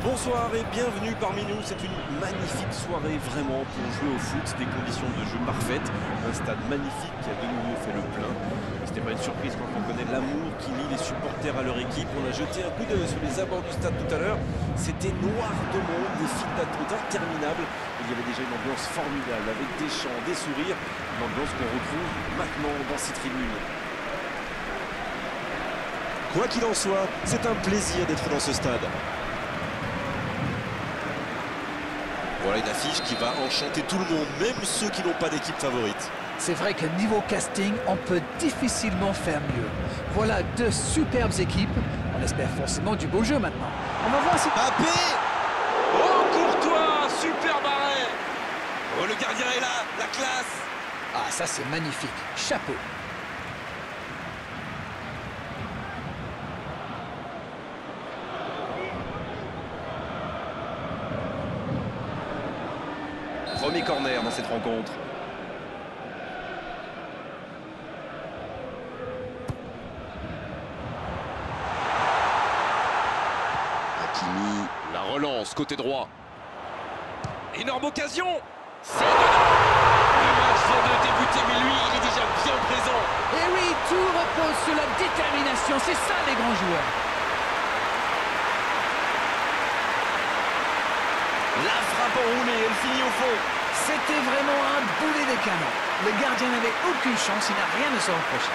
Bonsoir et bienvenue parmi nous. C'est une magnifique soirée vraiment pour jouer au foot. Des conditions de jeu parfaites. Un stade magnifique qui a de nouveau fait le plein. C'était pas une surprise quand on connaît l'amour qui lie les supporters à leur équipe. On a jeté un coup d'œil sur les abords du stade tout à l'heure. C'était noir de monde, des files d'attente interminables. Il y avait déjà une ambiance formidable avec des chants, des sourires. Une ambiance qu'on retrouve maintenant dans ces tribunes. Quoi qu'il en soit, c'est un plaisir d'être dans ce stade. Voilà une affiche qui va enchanter tout le monde, même ceux qui n'ont pas d'équipe favorite. C'est vrai que niveau casting, on peut difficilement faire mieux. Voilà deux superbes équipes. On espère forcément du beau jeu maintenant. On va voir si... Mbappé! Oh Courtois, super barré! Oh, le gardien est là, la classe! Ah, ça c'est magnifique. Chapeau. Premier corner dans cette rencontre. Hakimi, la relance côté droit. Énorme occasion! C'est le match vient de débuter, mais lui, il est déjà bien présent. Et oui, tout repose sur la détermination. C'est ça les grands joueurs. La frappe enroulée, elle finit au fond. C'était vraiment un boulet des canons. Le gardien n'avait aucune chance, il n'a rien à se reprocher.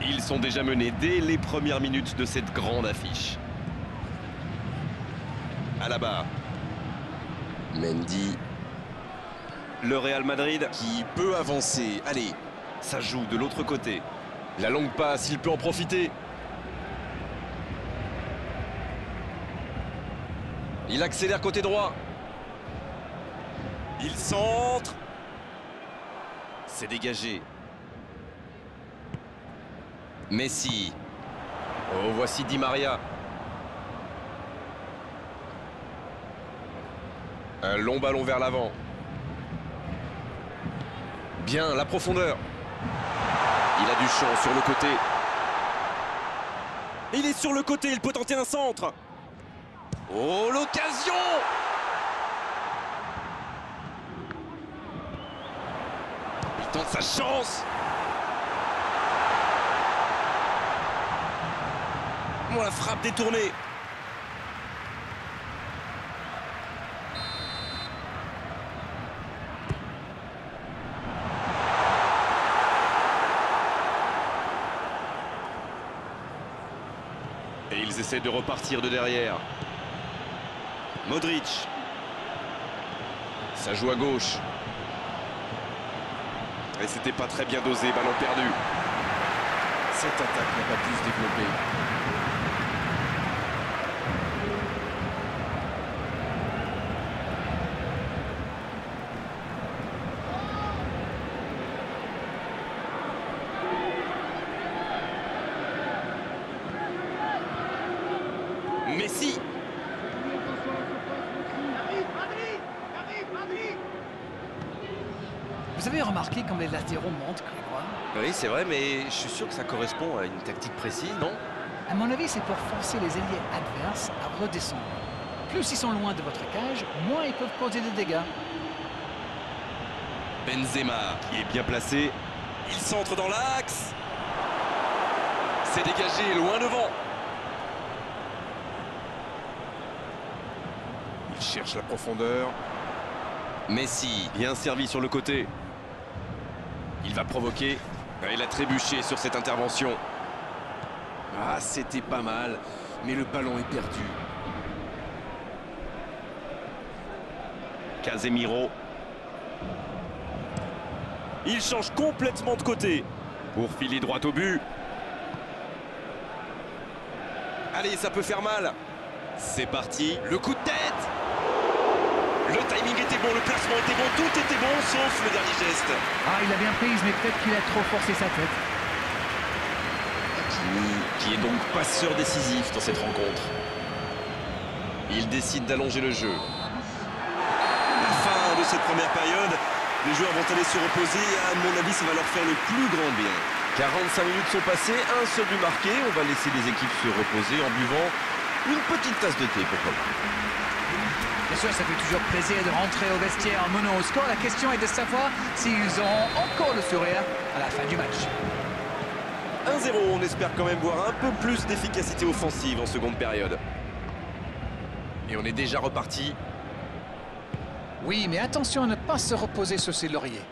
Ils sont déjà menés dès les premières minutes de cette grande affiche. Alaba. Mendy Le Real Madrid qui peut avancer. Allez, ça joue de l'autre côté. La longue passe, il peut en profiter. Il accélère côté droit. Il centre. C'est dégagé. Messi. Oh, voici Di Maria. Un long ballon vers l'avant. Bien, la profondeur. Il a du champ sur le côté. Il est sur le côté, il peut tenter un centre. Oh, l'occasion! Il tente sa chance. Oh, la frappe détournée. Et ils essaient de repartir de derrière. Modric. Ça joue à gauche. Et c'était pas très bien dosé, ballon perdu. cette attaque n'a pas pu se développer. Messi. Vous avez remarqué comme les latéraux montent, Grégoire? Oui, c'est vrai, mais je suis sûr que ça correspond à une tactique précise, non? À mon avis, c'est pour forcer les ailiers adverses à redescendre. Plus ils sont loin de votre cage, moins ils peuvent causer des dégâts. Benzema, qui est bien placé. Il centre dans l'axe. C'est dégagé, loin devant. Il cherche la profondeur. Messi, bien servi sur le côté. Il va provoquer. Il a trébuché sur cette intervention. Ah, c'était pas mal, mais le ballon est perdu. Casemiro. Il change complètement de côté. Pour filer droit au but. Allez, ça peut faire mal. C'est parti. Le coup de tête. Le timing était bon, le placement était bon, tout était bon, sauf le dernier geste. Ah, il a bien prise, mais peut-être qu'il a trop forcé sa tête. Qui est donc passeur décisif dans cette rencontre. Il décide d'allonger le jeu. La fin de cette première période, les joueurs vont aller se reposer et à mon avis ça va leur faire le plus grand bien. 45 minutes sont passées, un seul but marqué, on va laisser les équipes se reposer en buvant une petite tasse de thé, pourquoi pas. Bien sûr, ça fait toujours plaisir de rentrer au vestiaire en menant au score. La question est de savoir s'ils auront encore le sourire à la fin du match. 1-0, on espère quand même voir un peu plus d'efficacité offensive en seconde période. Et on est déjà reparti. Oui, mais attention à ne pas se reposer sur ses lauriers.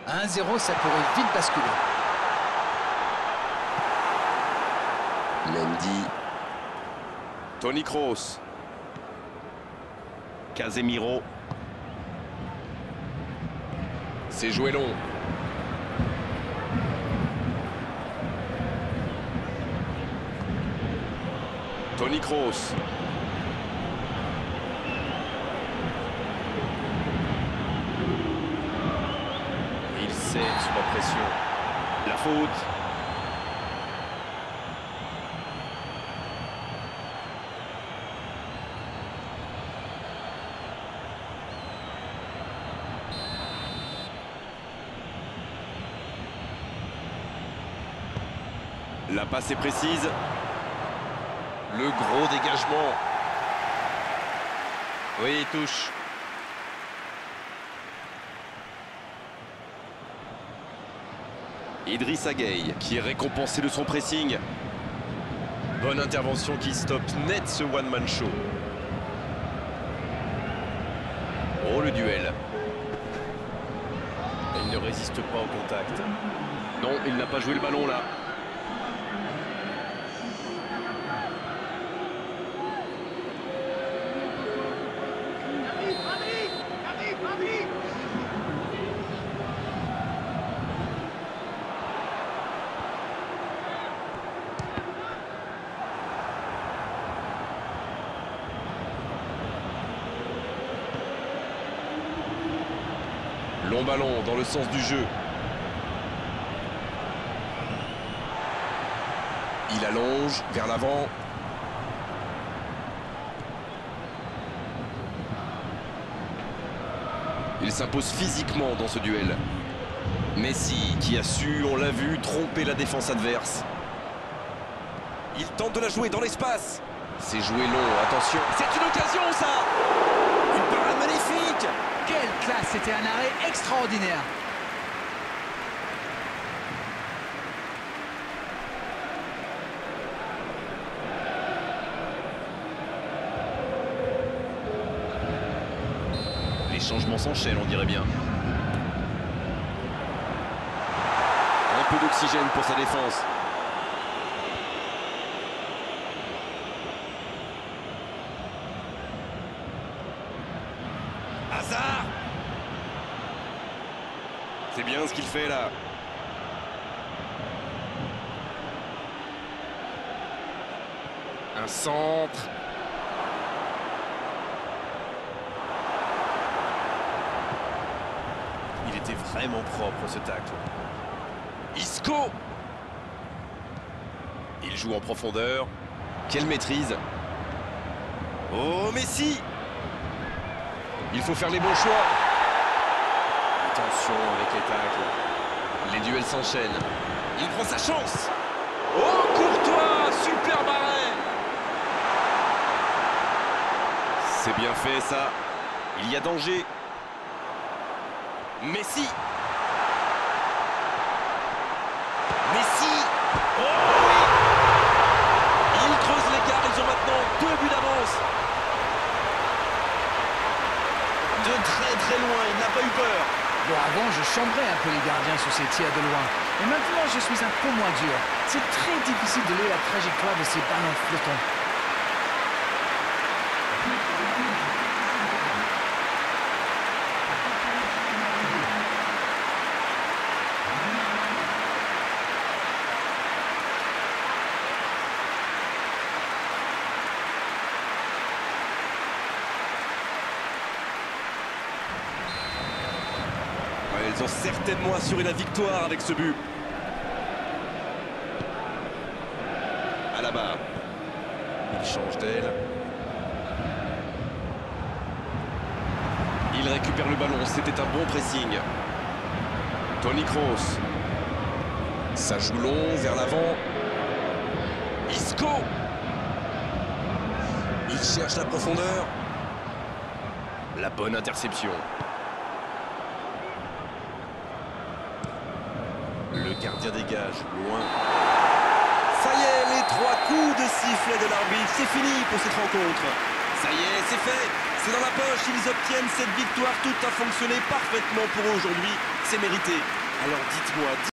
1-0, ça pourrait vite basculer. Mendy. Toni Kroos. Casemiro. C'est joué long. Toni Kroos. Il cède sous la pression. La faute. La passe est précise. Le gros dégagement. Oui, il touche. Idrissa Gueye qui est récompensé de son pressing. Bonne intervention qui stoppe net ce one-man show. Oh, le duel. Il ne résiste pas au contact. Non, il n'a pas joué le ballon là. Long ballon dans le sens du jeu. Il allonge vers l'avant. Il s'impose physiquement dans ce duel. Messi qui a su, on l'a vu, tromper la défense adverse. Il tente de la jouer dans l'espace. C'est joué long, attention. C'est une occasion ça. Une parade magnifique. Quelle classe, c'était un arrêt extraordinaire. Les changements s'enchaînent, on dirait bien. Un peu d'oxygène pour sa défense. Hazard! C'est bien ce qu'il fait là. Un centre. Il était vraiment propre ce tacle. Isco! Il joue en profondeur. Quelle maîtrise! Oh, Messi! Il faut faire les bons choix. Attention avec les tacles. Les duels s'enchaînent. Il prend sa chance. Oh, Courtois! Super arrêt! C'est bien fait ça. Il y a danger. Messi! Messi! Oh oui! Il creuse l'écart. Ils ont maintenant 2 buts d'avance. De très loin, il n'a pas eu peur. Bon, avant, je chambrais un peu les gardiens sur ces tirs de loin. Et maintenant, je suis un peu moins dur. C'est très difficile de lire la trajectoire de ces ballons flottants. Ils ont certainement assuré la victoire avec ce but. Alaba. Il change d'aile. Il récupère le ballon, c'était un bon pressing. Toni Kroos. Ça joue long vers l'avant. Isco. Il cherche la profondeur. La bonne interception. Le gardien dégage, loin. Ça y est, les 3 coups de sifflet de l'arbitre, c'est fini pour cette rencontre. Ça y est, c'est fait, c'est dans la poche, ils obtiennent cette victoire, tout a fonctionné parfaitement pour eux aujourd'hui, c'est mérité. Alors dites-moi...